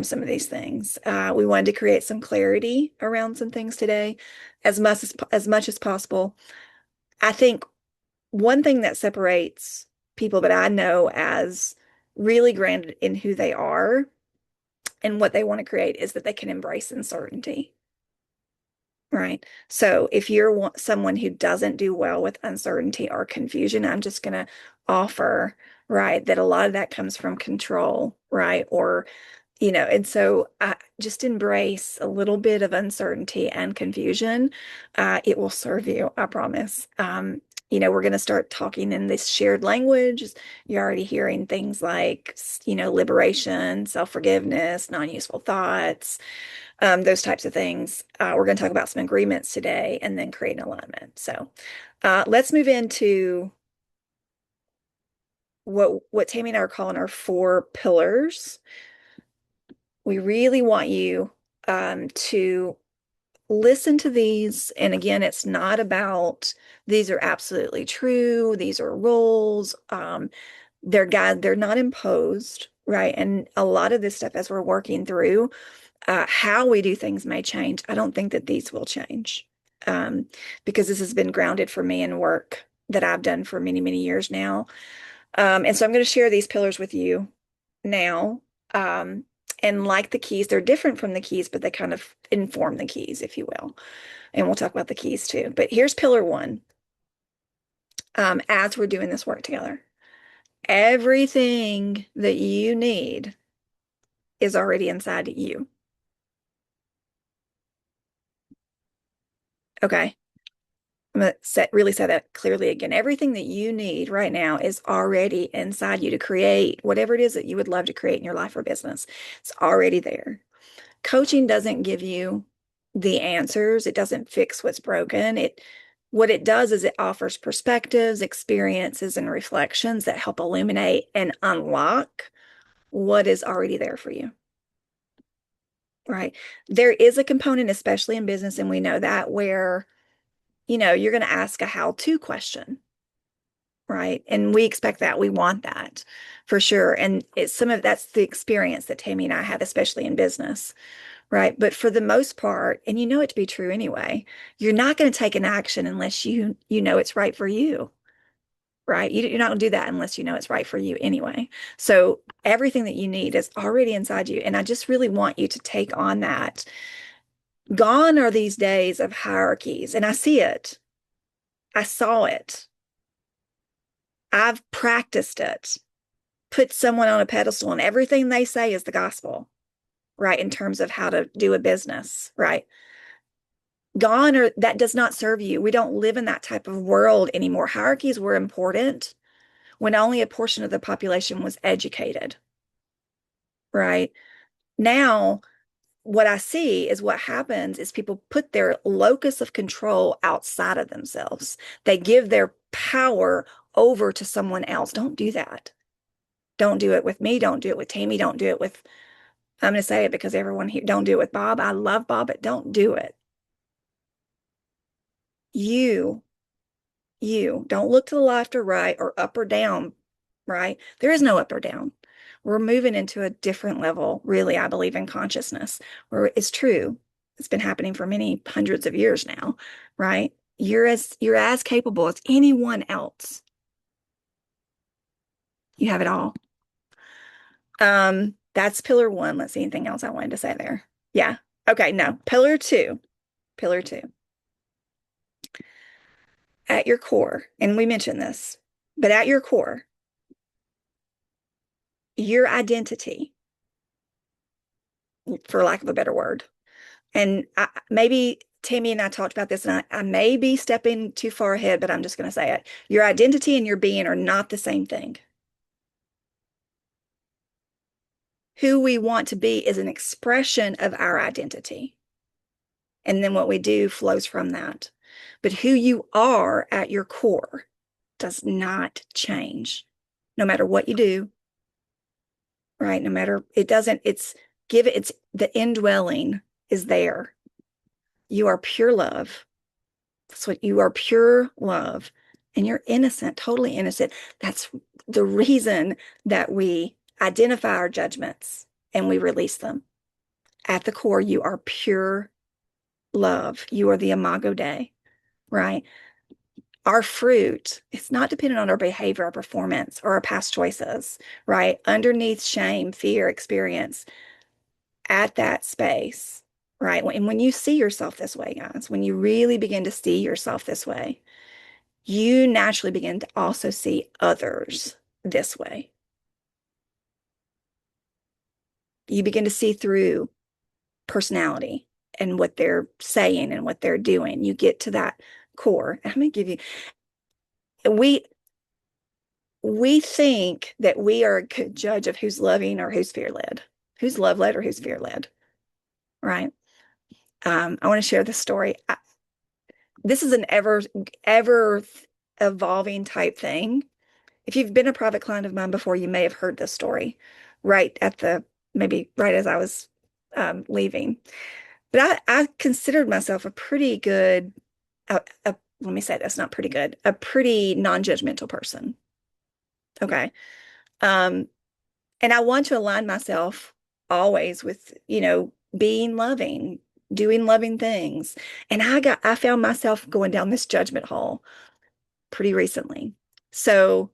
some of these things. We wanted to create some clarity around some things today, as much as possible. I think one thing that separates people that I know as really grounded in who they are and what they want to create is that they can embrace uncertainty. Right. So if you're someone who doesn't do well with uncertainty or confusion, I'm just going to offer, right, that a lot of that comes from control, right? Or, and so just embrace a little bit of uncertainty and confusion. It will serve you, I promise. We're going to start talking in this shared language. You're already hearing things like, liberation, self-forgiveness, non-useful thoughts, those types of things. We're going to talk about some agreements today and then create an alignment. So let's move into what Tammy and I are calling our 4 pillars. We really want you to listen to these. And again, it's not about these are absolutely true. These are rules. They're not imposed, right? And a lot of this stuff as we're working through how we do things may change. I don't think that these will change um, because this has been grounded for me in work that I've done for many, many years now. And so I'm going to share these pillars with you now. Um, and like the keys, they're different from the keys, but they kind of inform the keys, if you will. And we'll talk about the keys too. But here's pillar 1 as we're doing this work together. Everything that you need is already inside you. Okay. I'm going to really say that clearly again. Everything that you need right now is already inside you to create whatever it is that you would love to create in your life or business. It's already there. Coaching doesn't give you the answers. It doesn't fix what's broken. What it does is it offers perspectives, experiences, and reflections that help illuminate and unlock what is already there for you. Right. There is a component, especially in business, and we know that where you're going to ask a how-to question, right? And we expect that. We want that for sure. And that's the experience that Tammy and I have, especially in business, right? But for the most part, and you know it to be true anyway, you're not going to take an action unless you know it's right for you, right? You're not going to do that unless you know it's right for you anyway. So everything that you need is already inside you. And I just really want you to take on that. Gone are these days of hierarchies, and I see it. I saw it. I've practiced it. Put someone on a pedestal and everything they say is the gospel, right? In terms of how to do a business, right? Gone or that does not serve you. We don't live in that type of world anymore. Hierarchies were important when only a portion of the population was educated, right? Now, what I see is what happens is people put their locus of control outside of themselves. They give their power over to someone else. Don't do that. Don't do it with me. Don't do it with Tammy. Don't do it with, I'm going to say it because everyone here, don't do it with Bob. I love Bob, but don't do it. You, you don't look to the left or right or up or down, right? There is no up or down. We're moving into a different level, really, I believe, in consciousness, where it's true. It's been happening for many hundreds of years now, right? You're as capable as anyone else. You have it all. That's pillar 1. Let's see anything else I wanted to say there. Yeah. Okay, no. Pillar 2. Pillar 2. At your core, and we mentioned this, but at your core, your identity, for lack of a better word, and maybe Tammy and I talked about this, and I may be stepping too far ahead, but I'm just going to say it. Your identity and your being are not the same thing. Who we want to be is an expression of our identity. And then what we do flows from that. But who you are at your core does not change, no matter what you do, right? No matter, it doesn't, it's the indwelling is there. You are pure love. That's what you are, pure love. And you're innocent, totally innocent. That's the reason that we identify our judgments and we release them. At the core, you are pure love. You are the imago Dei, right? Our fruit, it's not dependent on our behavior, our performance, or our past choices, right? Underneath shame, fear, experience, at that space, right? And when you see yourself this way, guys, when you really begin to see yourself this way, you naturally begin to also see others this way. You begin to see through personality and what they're saying and what they're doing. You get to that core. I'm going to give you, we we think that we are a good judge of who's loving or who's fear-led, who's love-led or who's fear-led, right? I want to share this story. This is an ever evolving type thing. If you've been a private client of mine before, you may have heard this story right at the maybe right as I was leaving. But I considered myself a pretty good, let me say this, not pretty good, a pretty non-judgmental person. Okay. Um, and I want to align myself always with, being loving, doing loving things. And I found myself going down this judgment hole pretty recently. So,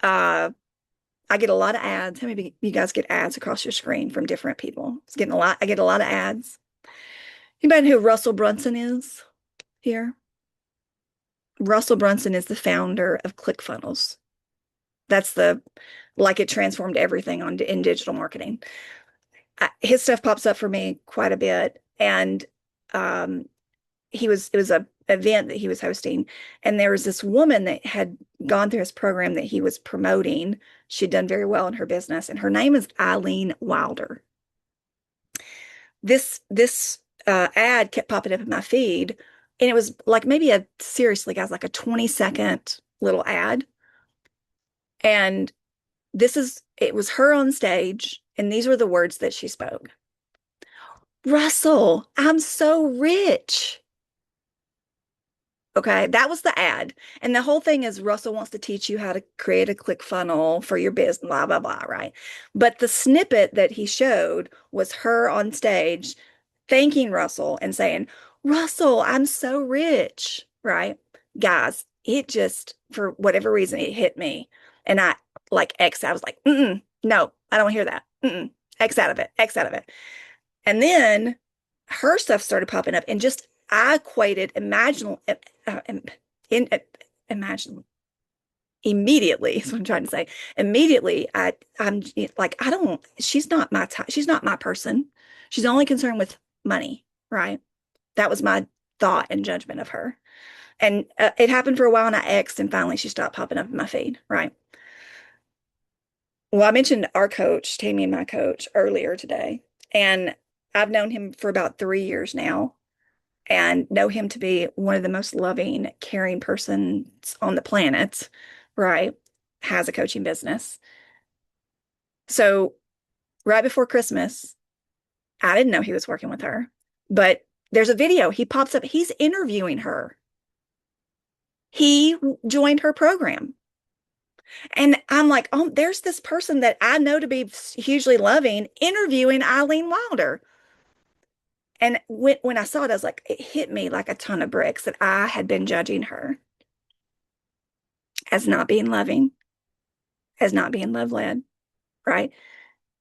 I get a lot of ads. How many of you guys get ads across your screen from different people? It's getting a lot. I get a lot of ads. Anybody know who Russell Brunson is here? Russell Brunson is the founder of ClickFunnels. That's like it transformed everything in digital marketing. His stuff pops up for me quite a bit. And um, it was a event that he was hosting. And there was this woman that had gone through his program that he was promoting. She'd done very well in her business. And her name is Eileen Wilder. This ad kept popping up in my feed, and it was like maybe seriously, guys, like a 20-second little ad. And it was her on stage, and these were the words that she spoke. Russell, I'm so rich. Okay, that was the ad. And the whole thing is Russell wants to teach you how to create a click funnel for your business, blah, blah, blah, right? But the snippet that he showed was her on stage thanking Russell and saying, Russell, I'm so rich, right? Guys, it just, for whatever reason, it hit me. And I I was like, no, I don't want to hear that. X out of it, X out of it. And then her stuff started popping up, and just I equated in, imagine immediately is what I'm trying to say. Immediately, I'm like, I don't, she's not my type. She's not my person. She's only concerned with money, right? That was my thought and judgment of her. And it happened for a while, and I X'd, and finally she stopped popping up in my feed, right? Well, I mentioned our coach, Tammy, and my coach earlier today, and I've known him for about 3 years now and know him to be one of the most loving, caring persons on the planet, right? Has a coaching business. So right before Christmas, I didn't know he was working with her, but there's a video. He pops up. He's interviewing her. He joined her program. And I'm like, oh, there's this person that I know to be hugely loving interviewing Eileen Wilder. And when I saw it, I was like, it hit me like a ton of bricks that I had been judging her as not being loving, as not being love-led, right?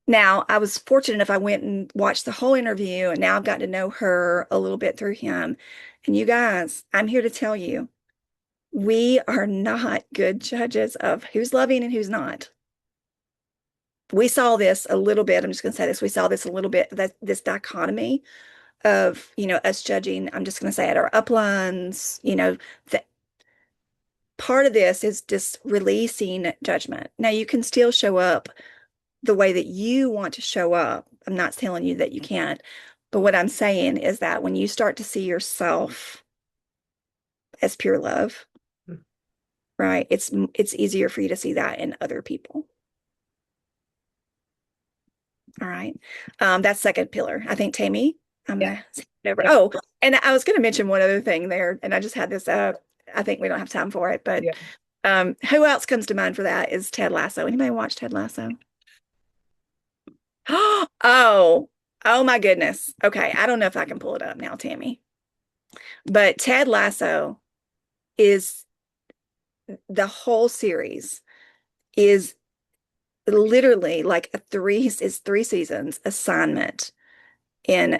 Now, I was fortunate enough, I went and watched the whole interview, and now I've got to know her a little bit through him. And you guys, I'm here to tell you, we are not good judges of who's loving and who's not. We saw this a little bit. I'm just going to say this. We saw this a little bit, this dichotomy of, us judging. I'm just going to say at our uplines, that part of this is just releasing judgment. Now, you can still show up the way that you want to show up. I'm not telling you that you can't. But what I'm saying is that when you start to see yourself as pure love, right, it's easier for you to see that in other people. All right. That's second pillar. I think Tammy, I'm Yeah. gonna skip it over. Yeah. Oh, and I was gonna mention one other thing there, and I just had this I think we don't have time for it, but Yeah. who else comes to mind for that is Ted Lasso. Anybody watch Ted Lasso? Oh, Oh my goodness. Okay, I don't know if I can pull it up now, Tammy. But Ted Lasso is the whole series is literally like three seasons assignment in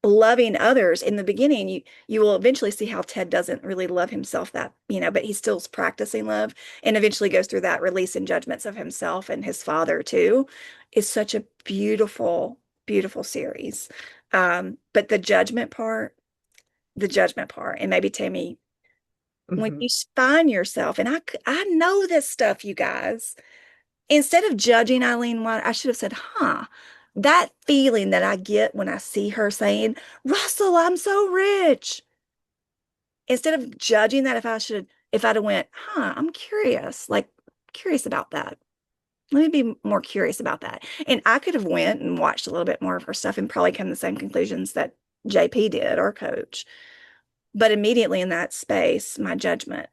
loving others. In the beginning, you will eventually see how Ted doesn't really love himself that, but he still's practicing love and eventually goes through that release and judgments of himself and his father too. Is such a beautiful, beautiful series. But the judgment part, and maybe Tammy, when Mhm. you find yourself, and I know this stuff, you guys. Instead of judging Eileen White, I should have said, huh, that feeling that I get when I see her saying, Russell, I'm so rich. Instead of judging that, if I'd have went, huh, I'm curious, like curious about that. Let me be more curious about that. And I could have went and watched a little bit more of her stuff and probably come to the same conclusions that JP did, our coach. But immediately in that space, my judgment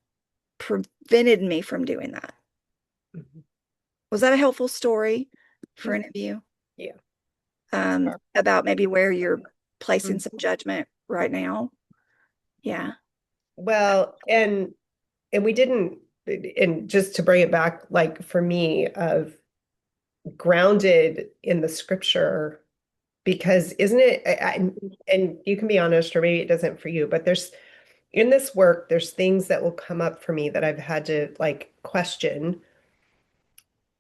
prevented me from doing that. Mhm. Was that a helpful story for Mhm. any of you? Yeah, it's powerful. About maybe where you're placing Mhm. some judgment right now? Yeah. Well, and we didn't, and just to bring it back, like for me, of grounded in the scripture, because isn't it, and you can be honest, or maybe it doesn't for you, but there's in this work, there's things that will come up for me that I've had to like question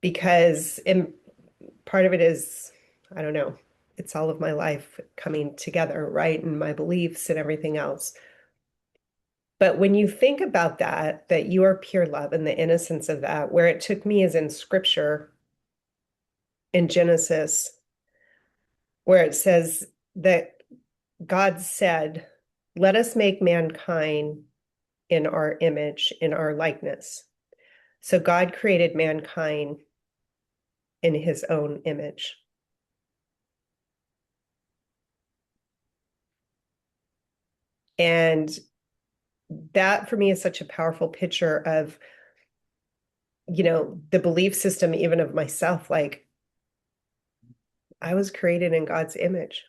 because, and part of it is, I don't know, it's all of my life coming together, right? And my beliefs and everything else. But when you think about that, that you are pure love and the innocence of that, where it took me is in scripture in Genesis, where it says that God said, let us make mankind in our image, in our likeness. So God created mankind in his own image. And that for me is such a powerful picture of, the belief system, even of myself. Like I was created in God's image.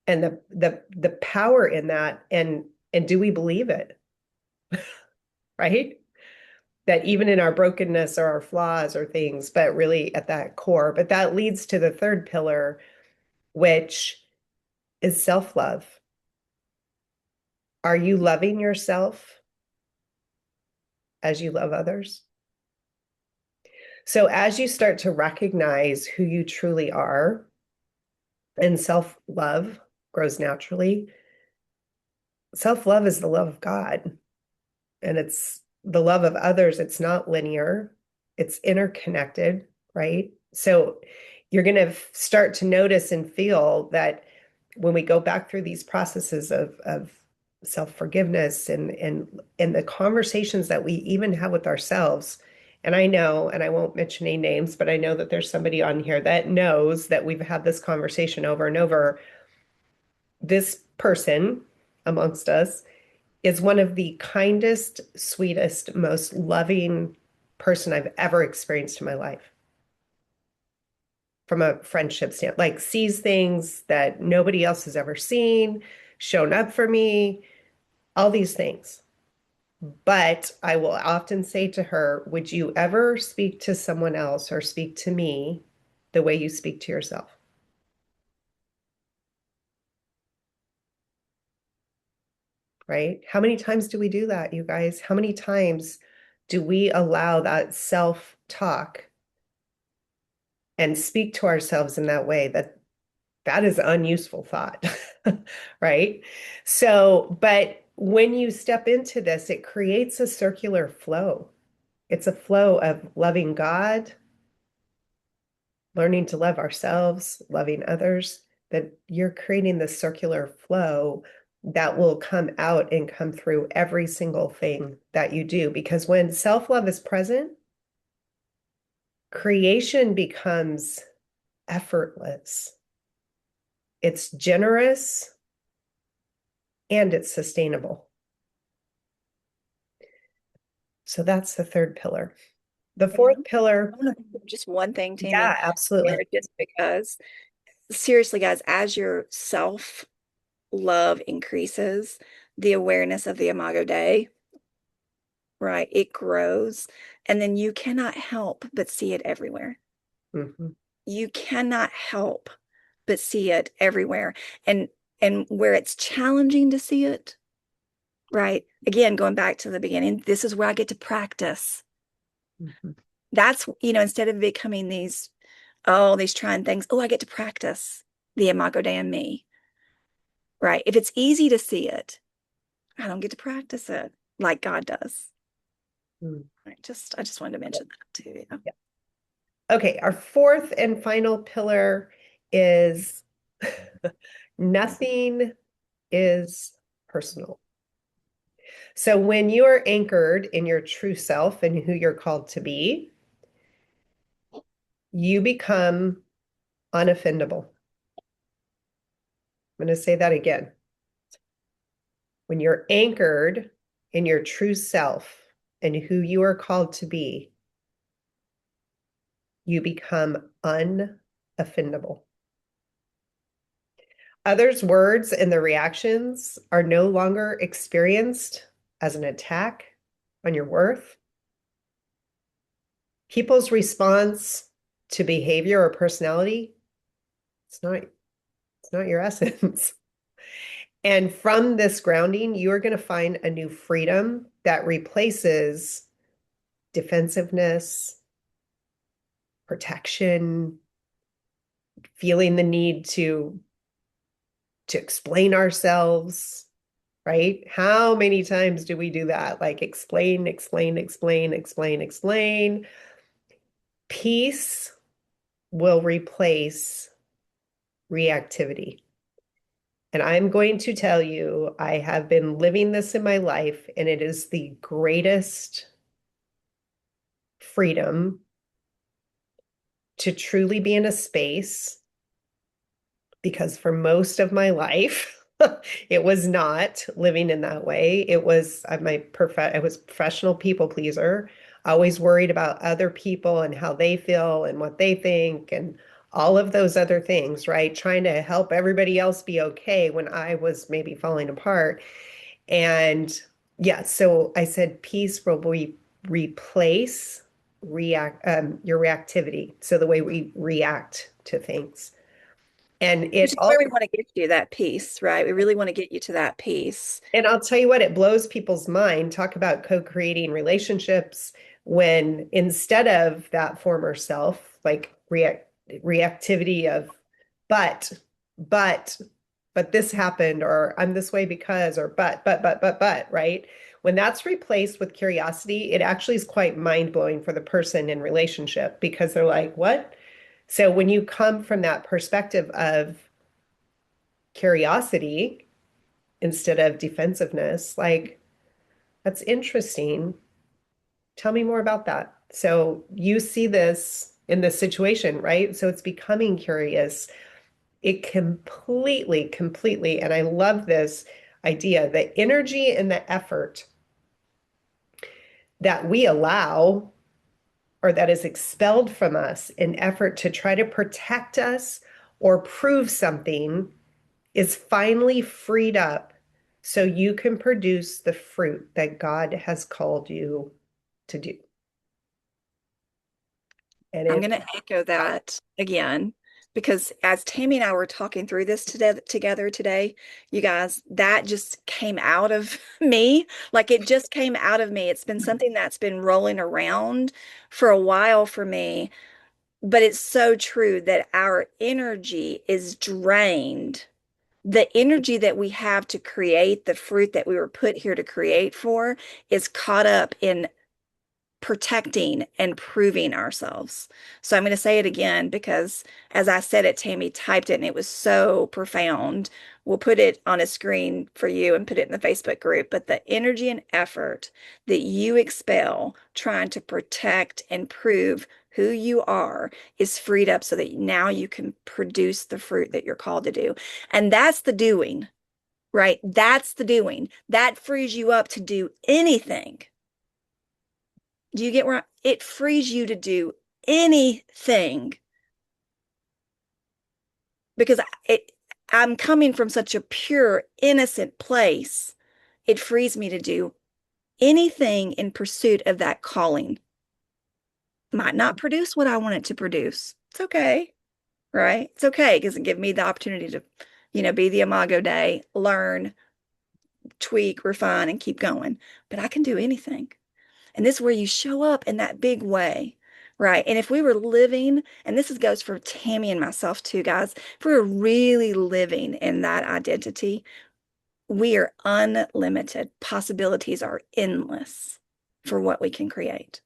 And the power in that, and do we believe it? Right? That even in our brokenness or our flaws or things, but really at that core. But that leads to the third pillar, which is self-love. Are you loving yourself as you love others? So as you start to recognize who you truly are, and self-love grows naturally, self-love is the love of God, and it's the love of others. It's not linear, it's interconnected, right? So you're going to start to notice and feel that when we go back through these processes of self-forgiveness and the conversations that we even have with ourselves. And I know, and I won't mention any names, but I know that there's somebody on here that knows that we've had this conversation over and over. This person amongst us is one of the kindest, sweetest, most loving person I've ever experienced in my life from a friendship standpoint, like sees things that nobody else has ever seen, shown up for me, all these things. But I will often say to her, would you ever speak to someone else or speak to me the way you speak to yourself? Right? How many times do we do that, you guys? How many times do we allow that self-talk and speak to ourselves in that way that is unuseful thought, right? So, but when you step into this, it creates a circular flow. It's a flow of loving God, learning to love ourselves, loving others, that you're creating this circular flow that will come out and come through every single thing that you do. Because when self-love is present, creation becomes effortless. It's generous and it's sustainable. So that's the third pillar. The You fourth know, pillar, I want to just one thing, yeah, Tammy, absolutely. there, just because seriously, guys, as your self love increases, the awareness of the Imago Dei, right, it grows, and then you cannot help but see it everywhere. Mhm. You cannot help but see it everywhere. And where it's challenging to see it, right? Again, going back to the beginning, this is where I get to practice. Mhm. That's, instead of becoming these trying things, I get to practice the Imago Dei in me, right? If it's easy to see it, I don't get to practice it like God does. Mm. I just wanted to mention that too. Yeah. Yeah. Okay, our fourth and final pillar is nothing is personal. So when you are anchored in your true self and who you're called to be, you become unoffendable. I'm going to say that again. When you're anchored in your true self and who you are called to be, you become unoffendable. Others' words and their reactions are no longer experienced as an attack on your worth. People's response to behavior or personality, it's not your essence. And from this grounding, you are going to find a new freedom that replaces defensiveness, protection, feeling the need to explain ourselves, right? How many times do we do that? Like explain, explain, explain, explain, explain. Peace will replace reactivity. And I'm going to tell you, I have been living this in my life, and it is the greatest freedom to truly be in a space because for most of my life, it was not living in that way. It was I was a professional people pleaser, always worried about other people and how they feel and what they think and all of those other things, right? Trying to help everybody else be okay when I was maybe falling apart. And yeah, so I said peace will replace your reactivity. So the way we react to things. And Which it is all where we want to get you that peace, right? We really want to get you to that peace. And I'll tell you what, it blows people's mind. Talk about co-creating relationships when instead of that former self, like reactivity of, but, but, but this happened, or I'm this way because, or but, right? When that's replaced with curiosity, it actually is quite mind-blowing for the person in relationship because they're like, what? So when you come from that perspective of curiosity, instead of defensiveness. Like, that's interesting. Tell me more about that. So you see this in this situation, right? So it's becoming curious. It completely, and I love this idea, the energy and the effort that we allow or that is expelled from us in effort to try to protect us or prove something is finally freed up so you can produce the fruit that God has called you to do. And I'm it, going to echo that again because as Tammy and I were talking through this together today, you guys, that just came out of me. Like it just came out of me. It's been something that's been rolling around for a while for me, but it's so true that our energy is drained. The energy that we have to create the fruit that we were put here to create for is caught up in protecting and proving ourselves. So I'm going to say it again because as I said it, Tammy typed it and it was so profound. We'll put it on a screen for you and put it in the Facebook group. But the energy and effort that you expel trying to protect and prove who you are is freed up so that now you can produce the fruit that you're called to do. And that's the doing, right? That's the doing. That frees you up to do anything Do you get where it frees you to do anything because I'm coming from such a pure, innocent place. It frees me to do anything in pursuit of that calling. Might not produce what I want it to produce. It's okay, right? It's okay because it gives me the opportunity to, be the Imago Dei, learn, tweak, refine, and keep going. But I can do anything. And this is where you show up in that big way, right? And if we were living, and goes for Tammy and myself too, guys, if we were really living in that identity, we are unlimited. Possibilities are endless for what we can create.